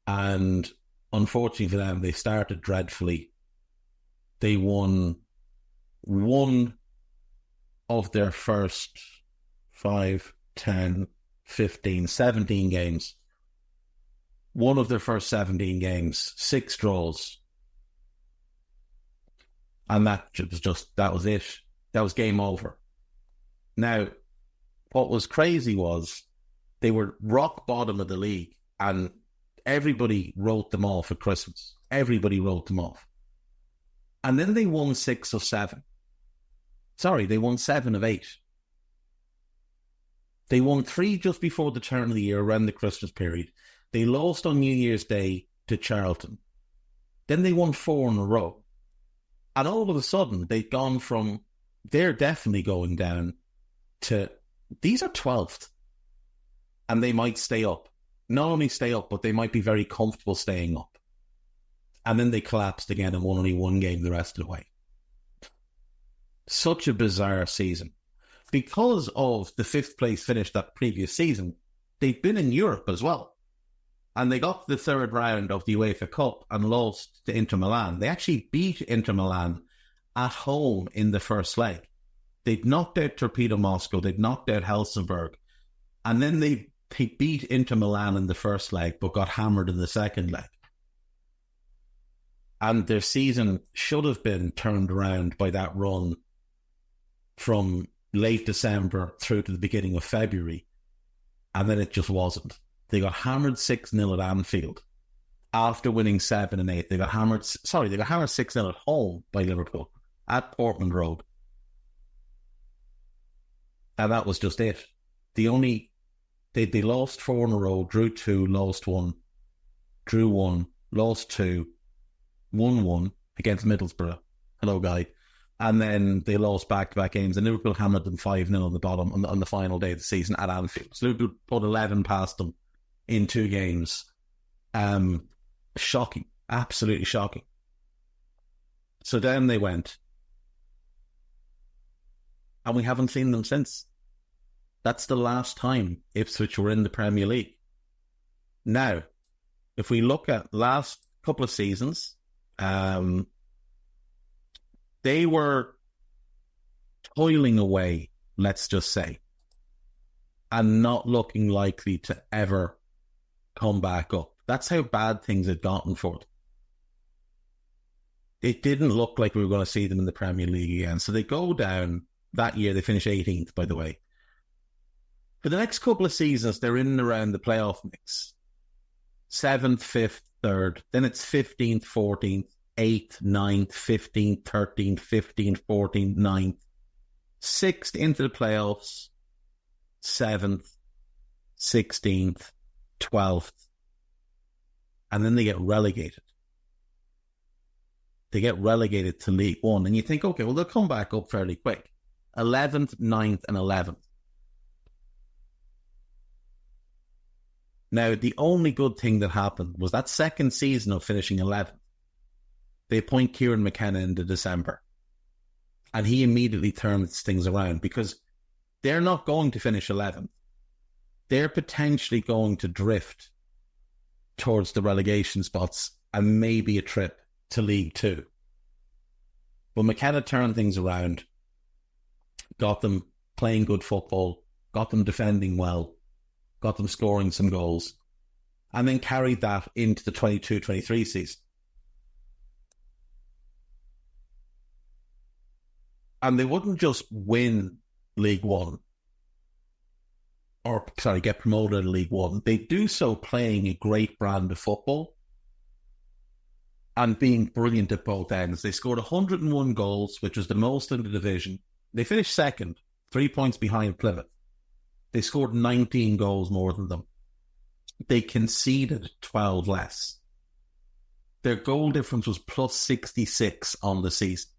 B: And unfortunately for them, they started dreadfully. They won one of their first 5, 10, 15, 17 games. One of their first 17 games, 6 draws. And that was it. That was game over. Now, what was crazy was they were rock bottom of the league and everybody wrote them off at Christmas. Everybody wrote them off. And then they won 6 of 7. Sorry, they won 7 of 8. They won 3 just before the turn of the year, around the Christmas period. They lost on New Year's Day to Charlton. Then they won 4 in a row. And all of a sudden, they'd gone from, they're definitely going down, to, these are 12th. And they might stay up. Not only stay up, but they might be very comfortable staying up. And then they collapsed again and won only 1 game the rest of the way. Such a bizarre season. Because of the 5th place finish that previous season, they'd been in Europe as well. And they got to the 3rd round of the UEFA Cup and lost to Inter Milan. They actually beat Inter Milan at home in the first leg. They'd knocked out Torpedo Moscow, they'd knocked out Helsingborg, and then they beat Inter Milan in the first leg, but got hammered in the second leg. And their season should have been turned around by that run from late December through to the beginning of February, and then it just wasn't. They got hammered 6-0 at Anfield after winning 7 and 8. They got hammered 6-0 at home by Liverpool at Portman Road. And that was just it. They lost 4 in a row, drew 2, lost 1, drew 1, lost 2, won 1 against Middlesbrough. Hello, guy. And then they lost back-to-back games, and Liverpool hammered them 5-0 on the bottom on the final day of the season at Anfield. So Liverpool put 11 past them in 2 games. Shocking. Absolutely shocking. So down they went. And we haven't seen them since. That's the last time Ipswich were in the Premier League. Now, if we look at last couple of seasons, they were toiling away, let's just say, and not looking likely to ever come back up. That's how bad things had gotten for them. It didn't look like we were going to see them in the Premier League again. So they go down. That year, they finish 18th, by the way. For the next couple of seasons, they're in and around the playoff mix. 7th, 5th, 3rd. Then it's 15th, 14th, 8th, 9th, 15th, 13th, 15th, 14th, 9th. 6th into the playoffs. 7th, 16th, 12th. And then they get relegated. They get relegated to League One. And you think, okay, well, they'll come back up fairly quick. 11th, 9th, and 11th. Now, the only good thing that happened was that second season of finishing 11th. They appoint Kieran McKenna into December. And he immediately turns things around because they're not going to finish 11th. They're potentially going to drift towards the relegation spots and maybe a trip to League Two. But McKenna turned things around, got them playing good football, got them defending well, got them scoring some goals, and then carried that into the 22-23 season. And they wouldn't just win League One, get promoted to League One. They do so playing a great brand of football and being brilliant at both ends. They scored 101 goals, which was the most in the division. They finished second, 3 points behind Plymouth. They scored 19 goals more than them. They conceded 12 less. Their goal difference was plus 66 on the season.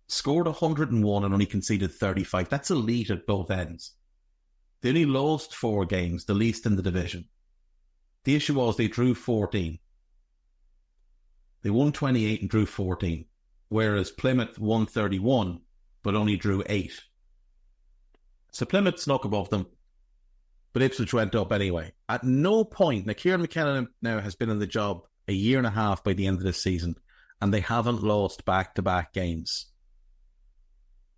B: Scored 101 and only conceded 35. That's elite at both ends. They only lost 4 games, the least in the division. The issue was they drew 14. They won 28 and drew 14, whereas Plymouth won 31, but only drew 8. So Plymouth snuck above them, but Ipswich went up anyway. At no point, now Kieran McKenna now has been in the job a year and a half by the end of this season, and they haven't lost back-to-back games,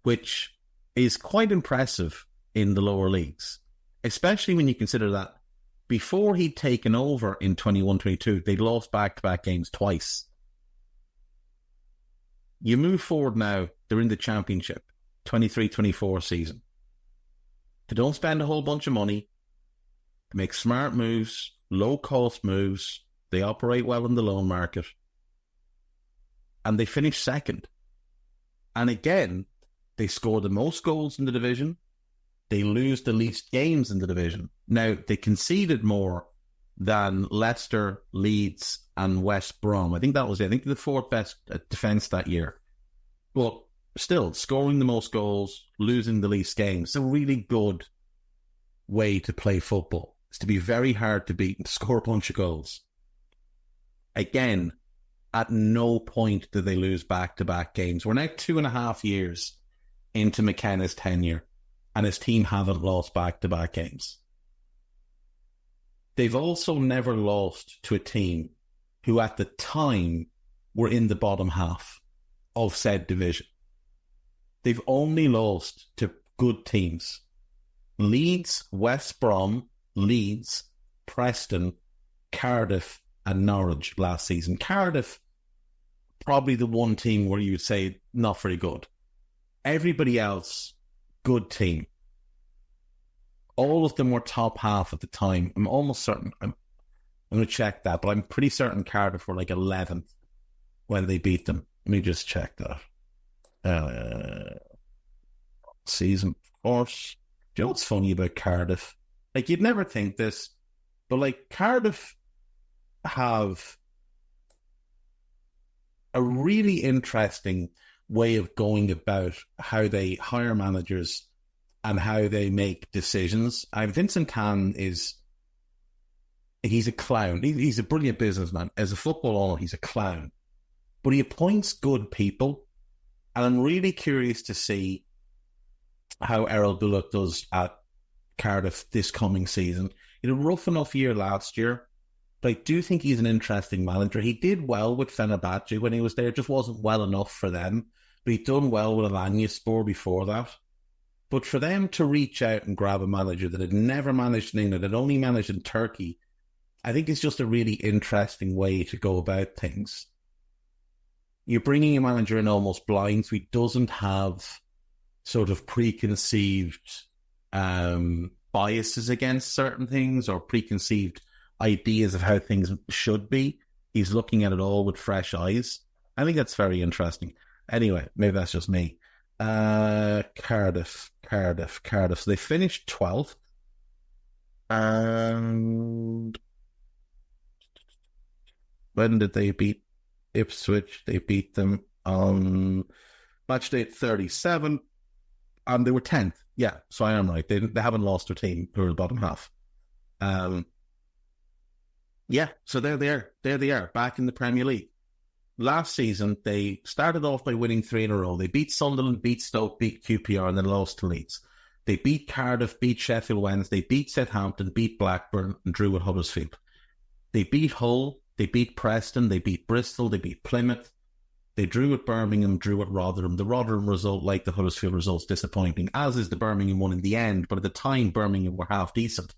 B: which is quite impressive in the lower leagues, especially when you consider that before he'd taken over in 21-22, they'd lost back-to-back games twice. You move forward now, they're in the Championship, 23-24 season. They don't spend a whole bunch of money. They make smart moves, low-cost moves. They operate well in the loan market. And they finish second. And again, they score the most goals in the division. They lose the least games in the division. Now, they conceded more than Leicester, Leeds, and West Brom. I think that was it. I think the 4th best defence that year. But still, scoring the most goals, losing the least games. It's a really good way to play football. It's to be very hard to beat and to score a bunch of goals. Again, at no point did they lose back-to-back games. We're now 2.5 years into McKenna's tenure, and his team haven't lost back-to-back games. They've also never lost to a team who at the time were in the bottom half of said division. They've only lost to good teams. Leeds, West Brom, Leeds, Preston, Cardiff and Norwich last season. Cardiff, probably the one team where you would say not very good. Everybody else, good team. All of them were top half at the time. I'm almost certain. I'm going to check that, but I'm pretty certain Cardiff were like 11th when they beat them. Let me just check that. Season, of course. Do you know what's funny about Cardiff? Like, you'd never think this, but like Cardiff have a really interesting way of going about how they hire managers and how they make decisions. Vincent Tan he's a clown. He's a brilliant businessman. As a football owner, he's a clown. But he appoints good people. And I'm really curious to see how Errol Bullock does at Cardiff this coming season. He had a rough enough year last year, but I do think he's an interesting manager. He did well with Fenerbahce when he was there. It just wasn't well enough for them. But he'd done well with Alanyaspor before that. But for them to reach out and grab a manager that had never managed in England, had only managed in Turkey, I think it's just a really interesting way to go about things. You're bringing a manager in almost blind, so he doesn't have sort of preconceived biases against certain things or preconceived ideas of how things should be. He's looking at it all with fresh eyes. I think that's very interesting. Anyway, maybe that's just me. Cardiff. So they finished 12th. And when did they beat Ipswich? They beat them on match day 37, and they were 10th. Yeah, so I am right. They haven't lost their team who are the bottom half. Yeah, so there they are. There they are, back in the Premier League. Last season, they started off by winning 3 in a row. They beat Sunderland, beat Stoke, beat QPR, and then lost to Leeds. They beat Cardiff, beat Sheffield Wednesday, beat Southampton, beat Blackburn, and drew at Huddersfield. They beat Hull, they beat Preston, they beat Bristol, they beat Plymouth. They drew at Birmingham, drew at Rotherham. The Rotherham result, like the Huddersfield results, disappointing, as is the Birmingham one in the end. But at the time, Birmingham were half decent.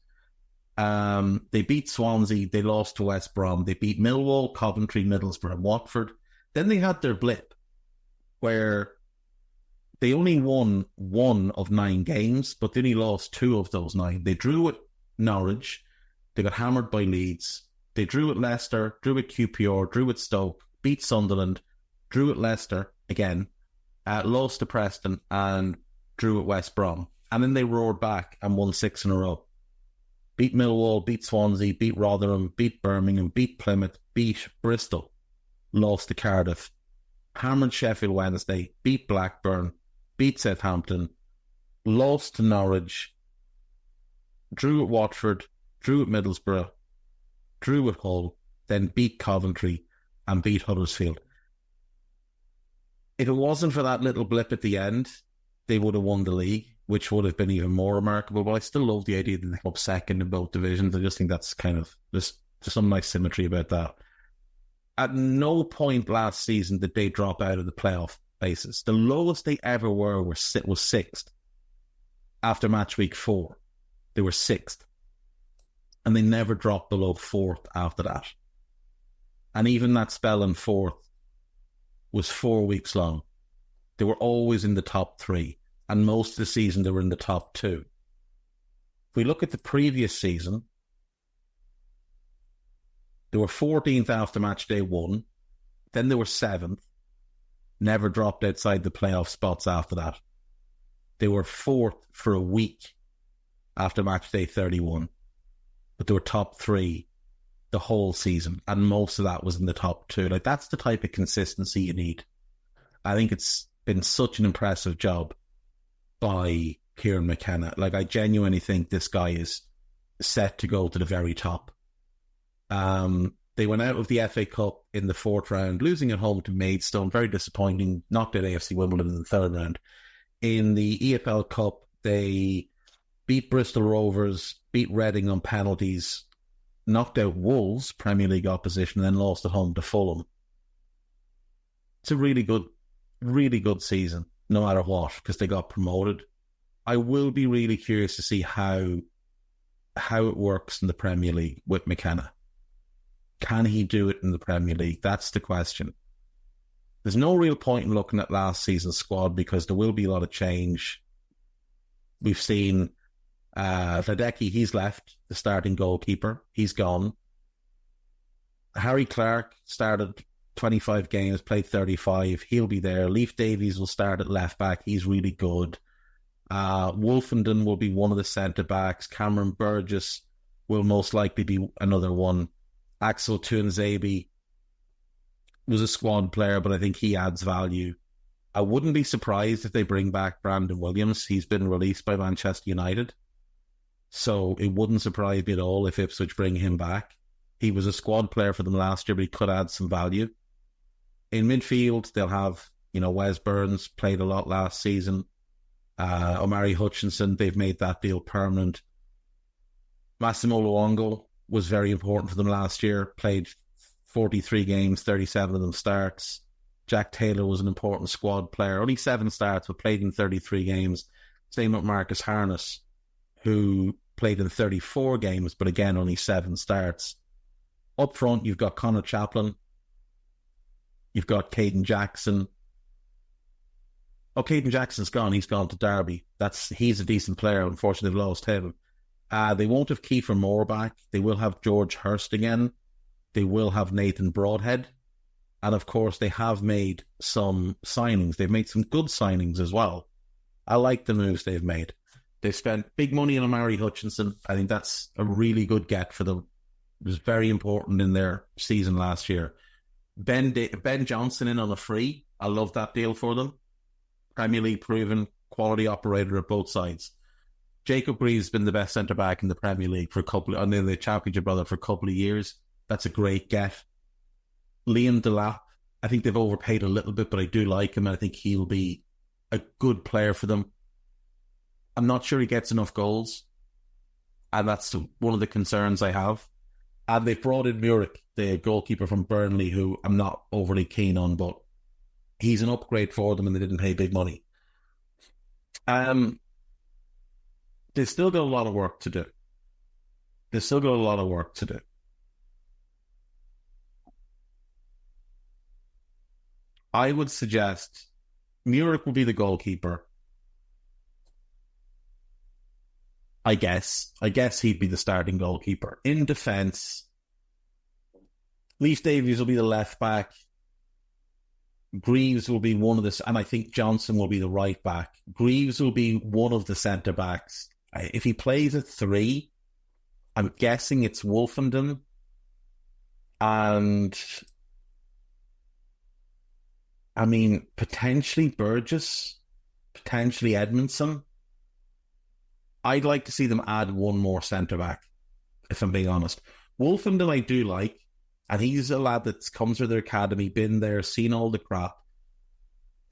B: They beat Swansea, they lost to West Brom, they beat Millwall, Coventry, Middlesbrough and Watford. Then they had their blip where they only won 1 of 9 games, but they only lost 2 of those 9. They drew at Norwich, they got hammered by Leeds, they drew at Leicester, drew at QPR, drew at Stoke, beat Sunderland, drew at Leicester again, lost to Preston and drew at West Brom. And then they roared back and won 6 in a row. Beat Millwall, beat Swansea, beat Rotherham, beat Birmingham, beat Plymouth, beat Bristol, lost to Cardiff, hammered Sheffield Wednesday, beat Blackburn, beat Southampton, lost to Norwich, drew at Watford, drew at Middlesbrough, drew at Hull, then beat Coventry and beat Huddersfield. If it wasn't for that little blip at the end, they would have won the league, which would have been even more remarkable. But I still love the idea that they come up second in both divisions. I just think that's kind of just some nice symmetry about that. At no point last season did they drop out of the playoff basis. The lowest they ever were was sixth after match week 4. They were sixth. And they never dropped below fourth after that. And even that spell in fourth was 4 weeks long. They were always in the top 3. And most of the season they were in the top 2. If we look at the previous season, they were 14th after match day 1. Then they were 7th. Never dropped outside the playoff spots after that. They were 4th for a week after match day 31. But they were top 3 the whole season. And most of that was in the top 2. Like, that's the type of consistency you need. I think it's been such an impressive job by Kieran McKenna. Like, I genuinely think this guy is set to go to the very top. They went out of the FA Cup in the 4th round, losing at home to Maidstone. Very disappointing. Knocked out AFC Wimbledon in the 3rd round. In the EFL Cup, they beat Bristol Rovers, beat Reading on penalties, knocked out Wolves, Premier League opposition, and then lost at home to Fulham. It's a really good season, no matter what, because they got promoted. I will be really curious to see how it works in the Premier League with McKenna. Can he do it in the Premier League? That's the question. There's no real point in looking at last season's squad because there will be a lot of change. We've seen Ledecki, he's left, the starting goalkeeper. He's gone. Harry Clark started 25 games, played 35. He'll be there. Leif Davies will start at left back. He's really good. Wolfenden will be one of the centre backs. Cameron Burgess will most likely be another one. Axel Tuanzebe was a squad player, but I think he adds value. I wouldn't be surprised if they bring back Brandon Williams. He's been released by Manchester United. So it wouldn't surprise me at all if Ipswich bring him back. He was a squad player for them last year, but he could add some value. In midfield, they'll have, Wes Burns played a lot last season. Omari Hutchinson, they've made that deal permanent. Massimo Luongo was very important for them last year. Played 43 games, 37 of them starts. Jack Taylor was an important squad player. Only 7 starts, but played in 33 games. Same with Marcus Harness, who played in 34 games, but again, only 7 starts. Up front, you've got Connor Chaplin. You've got Caden Jackson. Oh, Caden Jackson's gone. He's gone to Derby. He's a decent player. Unfortunately, they've lost him. They won't have Kiefer Moore back. They will have George Hurst again. They will have Nathan Broadhead. And of course, they have made some signings. They've made some good signings as well. I like the moves they've made. They've spent big money on Omari Hutchinson. I think that's a really good get for them. It was very important in their season last year. Ben Johnson in on a free. I love that deal for them. Premier League proven quality operator at both sides. Jacob Greaves has been the best centre-back in the Premier League and in the Championship for a couple of years. That's a great get. Liam Delap, I think they've overpaid a little bit, but I do like him. And I think he'll be a good player for them. I'm not sure he gets enough goals. And that's one of the concerns I have. And they've brought in Muric, the goalkeeper from Burnley, who I'm not overly keen on, but he's an upgrade for them and they didn't pay big money. They've still got a lot of work to do. I would suggest Muric will be the goalkeeper. I guess he'd be the starting goalkeeper. In defence, Leif Davies will be the left back. Greaves will be one of the, and I think Johnson will be the right back. Greaves will be one of the centre backs. If he plays at 3, I'm guessing it's Wolfenden and potentially Burgess, potentially Edmondson. I'd like to see them add one more centre-back, if I'm being honest. Wolfenden I do like, and he's a lad that's come through their academy, been there, seen all the crap.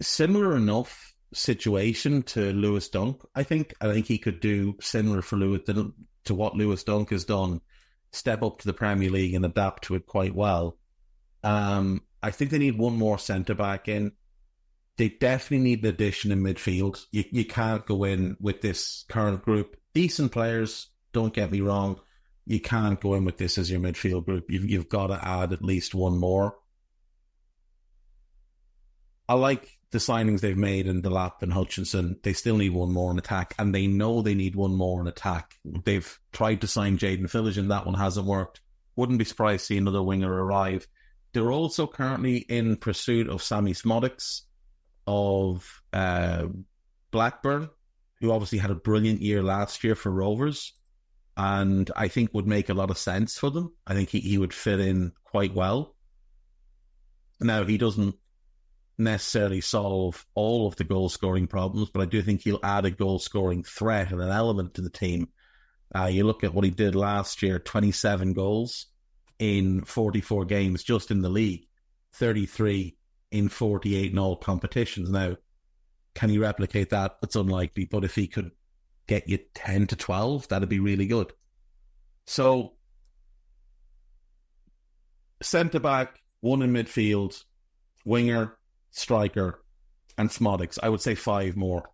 B: Similar enough situation to Lewis Dunk, I think. I think he could do similar for Lewis to what Lewis Dunk has done, step up to the Premier League and adapt to it quite well. I think they need one more centre-back in. They definitely need an addition in midfield. You can't go in with this current group. Decent players, don't get me wrong. You can't go in with this as your midfield group. You've got to add at least one more. I like the signings they've made in Delap and Hutchinson. They still need one more in attack, and they know they need one more in attack. They've tried to sign Jaden Philligan. That one hasn't worked. Wouldn't be surprised to see another winger arrive. They're also currently in pursuit of Sammy Smodics of Blackburn, who obviously had a brilliant year last year for Rovers, and I think would make a lot of sense for them. I think he would fit in quite well. Now, he doesn't necessarily solve all of the goal-scoring problems, but I do think he'll add a goal-scoring threat and an element to the team. You look at what he did last year, 27 goals in 44 games just in the league, 33 in 48 in all competitions. Now, can he replicate that? It's unlikely, but if he could get you 10 to 12, that'd be really good. So, centre-back, one in midfield, winger, striker, and Smodics. I would say 5 more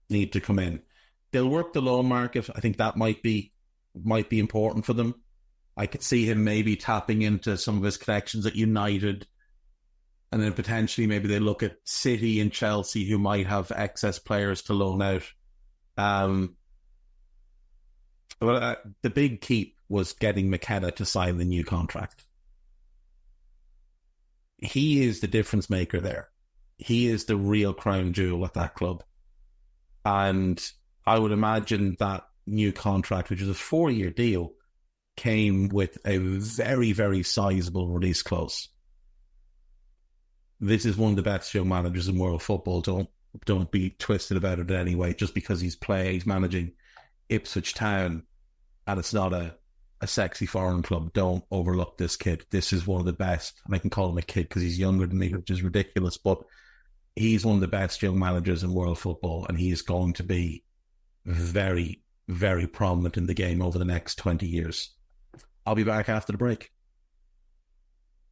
B: need to come in. They'll work the loan market. I think that might be important for them. I could see him maybe tapping into some of his connections at United, and then potentially maybe they look at City and Chelsea, who might have excess players to loan out. But the big keep was getting McKenna to sign the new contract. He is the difference maker there. He is the real crown jewel at that club. And I would imagine that new contract, which is a 4-year deal, came with a very, very sizable release clause. This is one of the best young managers in world football. Don't be twisted about it in any way. Just because he's managing Ipswich Town, and it's not a sexy foreign club, don't overlook this kid. This is one of the best, and I can call him a kid because he's younger than me, which is ridiculous, but he's one of the best young managers in world football, and he is going to be very, very prominent in the game over the next 20 years. I'll be back after the break.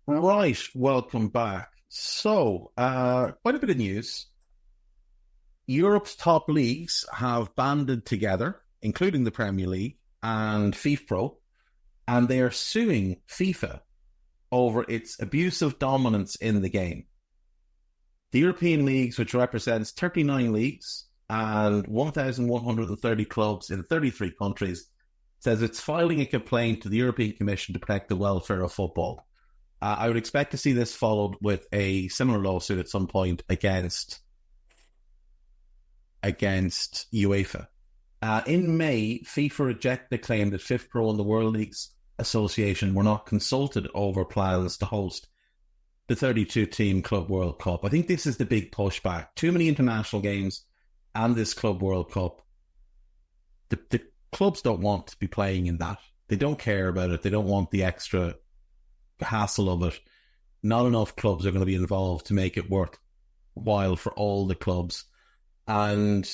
B: Right, welcome back. So, quite a bit of news. Europe's top leagues have banded together, including the Premier League and FIFPro, and they are suing FIFA over its abusive dominance in the game. The European leagues, which represents 39 leagues and 1,130 clubs in 33 countries, says it's filing a complaint to the European Commission to protect the welfare of football. I would expect to see this followed with a similar lawsuit at some point against UEFA. In May, FIFA rejected the claim that FIFPro and the World Leagues Association were not consulted over plans to host the 32-team Club World Cup. I think this is the big pushback. Too many international games and this Club World Cup. The clubs don't want to be playing in that. They don't care about it. They don't want the extra hassle of it. Not enough clubs are going to be involved to make it worthwhile for all the clubs. And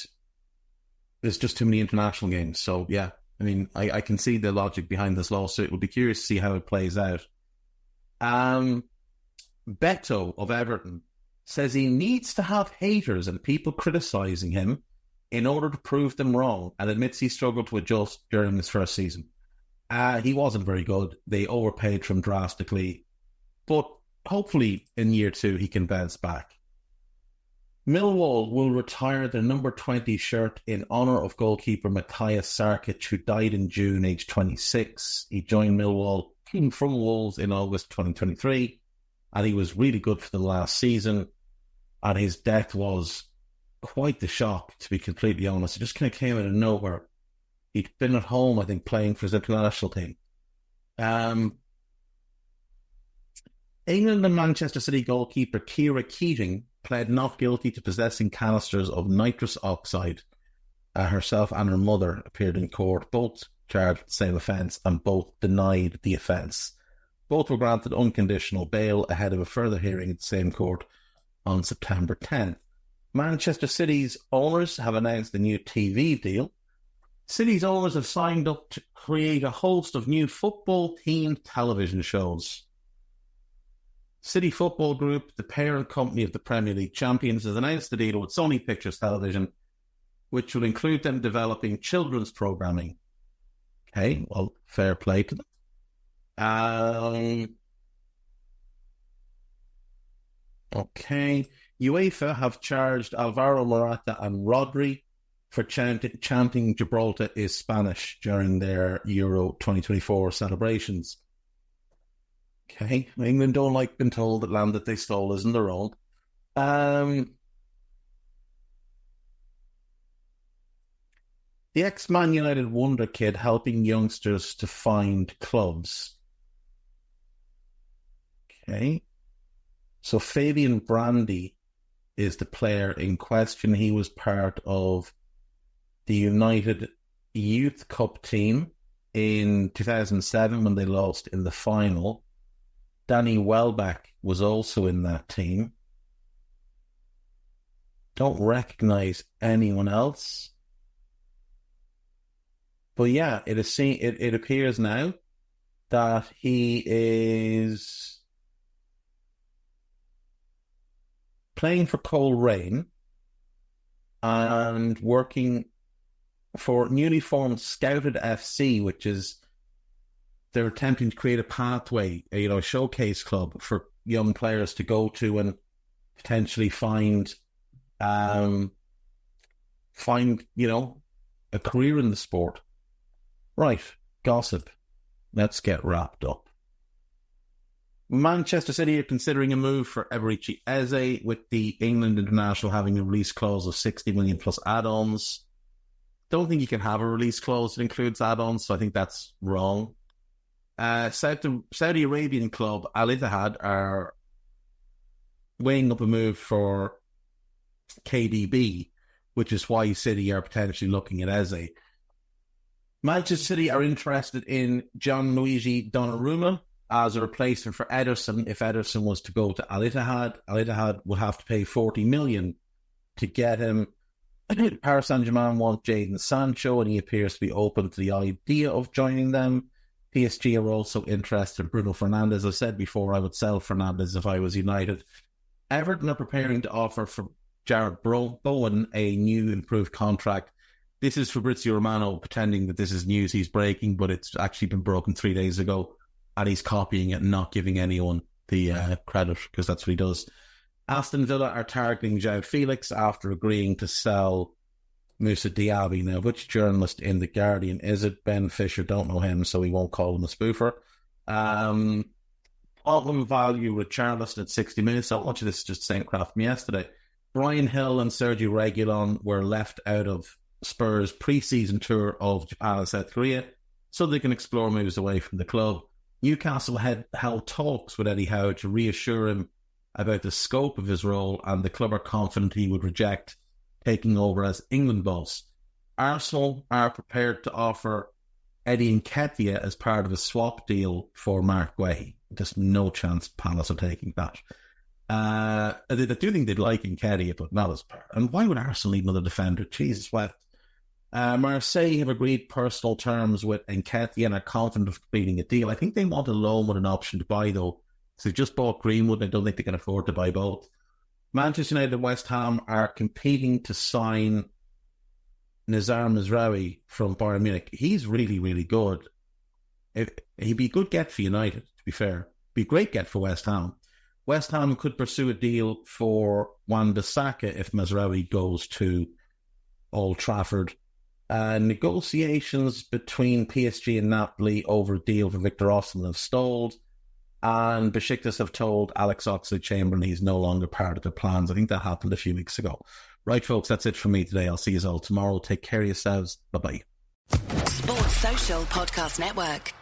B: there's just too many international games. So, yeah, I mean, I can see the logic behind this lawsuit. We'll be curious to see how it plays out. Beto of Everton says he needs to have haters and people criticising him in order to prove them wrong, and admits he struggled to adjust during his first season. He wasn't very good. They overpaid him drastically, but hopefully in year 2 he can bounce back. Millwall will retire their number 20 shirt in honour of goalkeeper Matthias Sarkic, who died in June, aged 26. He joined Millwall from Wolves in August 2023, and he was really good for the last season, and his death was quite the shock, to be completely honest. It just kind of came out of nowhere. He'd been at home, I think, playing for his international team. England and Manchester City goalkeeper Kira Keating pled not guilty to possessing canisters of nitrous oxide herself and her mother appeared in court, both charged the same offence and both denied the offence. Both were granted unconditional bail ahead of a further hearing at the same court on September 10th. Manchester City's owners have announced a new TV deal. City's owners have signed up to create a host of new football-themed television shows. City Football Group, the parent company of the Premier League champions, has announced a deal with Sony Pictures Television, which will include them developing children's programming. Okay, well, fair play to them. Okay, UEFA have charged Alvaro Morata and Rodri for chanting Gibraltar is Spanish during their Euro 2024 celebrations. Okay, England don't like being told that land that they stole isn't their own. The ex-Man United wonder kid helping youngsters to find clubs. Okay. So Fabian Brandy is the player in question. He was part of the United Youth Cup team in 2007 when they lost in the final. Danny Welbeck was also in that team. Don't recognise anyone else. But yeah, it appears now that he is playing for Coleraine and working for newly formed Scouted FC, which is they're attempting to create a pathway, a showcase club for young players to go to and potentially find a career in the sport. Right, gossip. Let's get wrapped up. Manchester City are considering a move for Eberechi Eze, with the England international having a release clause of 60 million plus add-ons. Don't think you can have a release clause that includes add-ons, so I think that's wrong. Saudi Arabian club Al Ittihad are weighing up a move for KDB, which is why City are potentially looking at Eze. Manchester City are interested in Gianluigi Donnarumma as a replacement for Ederson. If Ederson was to go to Al Ittihad would have to pay 40 million to get him. Paris Saint-Germain want Jadon Sancho, and he appears to be open to the idea of joining them. PSG are also interested in Bruno Fernandes. I've said before I would sell Fernandes if I was United. Everton are preparing to offer for Jared Bowen a new improved contract. This is Fabrizio Romano pretending that this is news he's breaking, but it's actually been broken 3 days ago, and he's copying it and not giving anyone the credit, because that's what he does. Aston Villa are targeting João Felix after agreeing to sell Moussa Diaby. Now, which journalist in The Guardian is it? Ben Fisher, don't know him, so we won't call him a spoofer. Bottom value Richarlison at 60 minutes. So much of this is just the same crap from yesterday. Brian Hill and Sergio Reguilon were left out of Spurs' pre-season tour of Japan and South Korea so they can explore moves away from the club. Newcastle held talks with Eddie Howe to reassure him about the scope of his role, and the club are confident he would reject taking over as England boss. Arsenal are prepared to offer Eddie Nketiah as part of a swap deal for Mark Guehi. There's no chance Palace are taking that. I do think they'd like Nketiah, but not as part. And why would Arsenal need another defender? Jesus, what? Marseille have agreed personal terms with Nketiah and are confident of completing a deal. I think they want a loan with an option to buy, though. So they've just bought Greenwood, and I don't think they can afford to buy both. Manchester United and West Ham are competing to sign Nazar Mazraoui from Bayern Munich. He's really, really good. He'd be a good get for United, to be fair. Be a great get for West Ham. West Ham could pursue a deal for Wan-Bissaka if Mazraoui goes to Old Trafford. Negotiations between PSG and Napoli over a deal for Victor Osimhen have stalled, and Besiktas have told Alex Oxlade-Chamberlain he's no longer part of their plans. I think that happened a few weeks ago. Right, folks, that's it from me today. I'll see you all tomorrow. Take care of yourselves. Bye-bye.
C: Sports Social Podcast Network.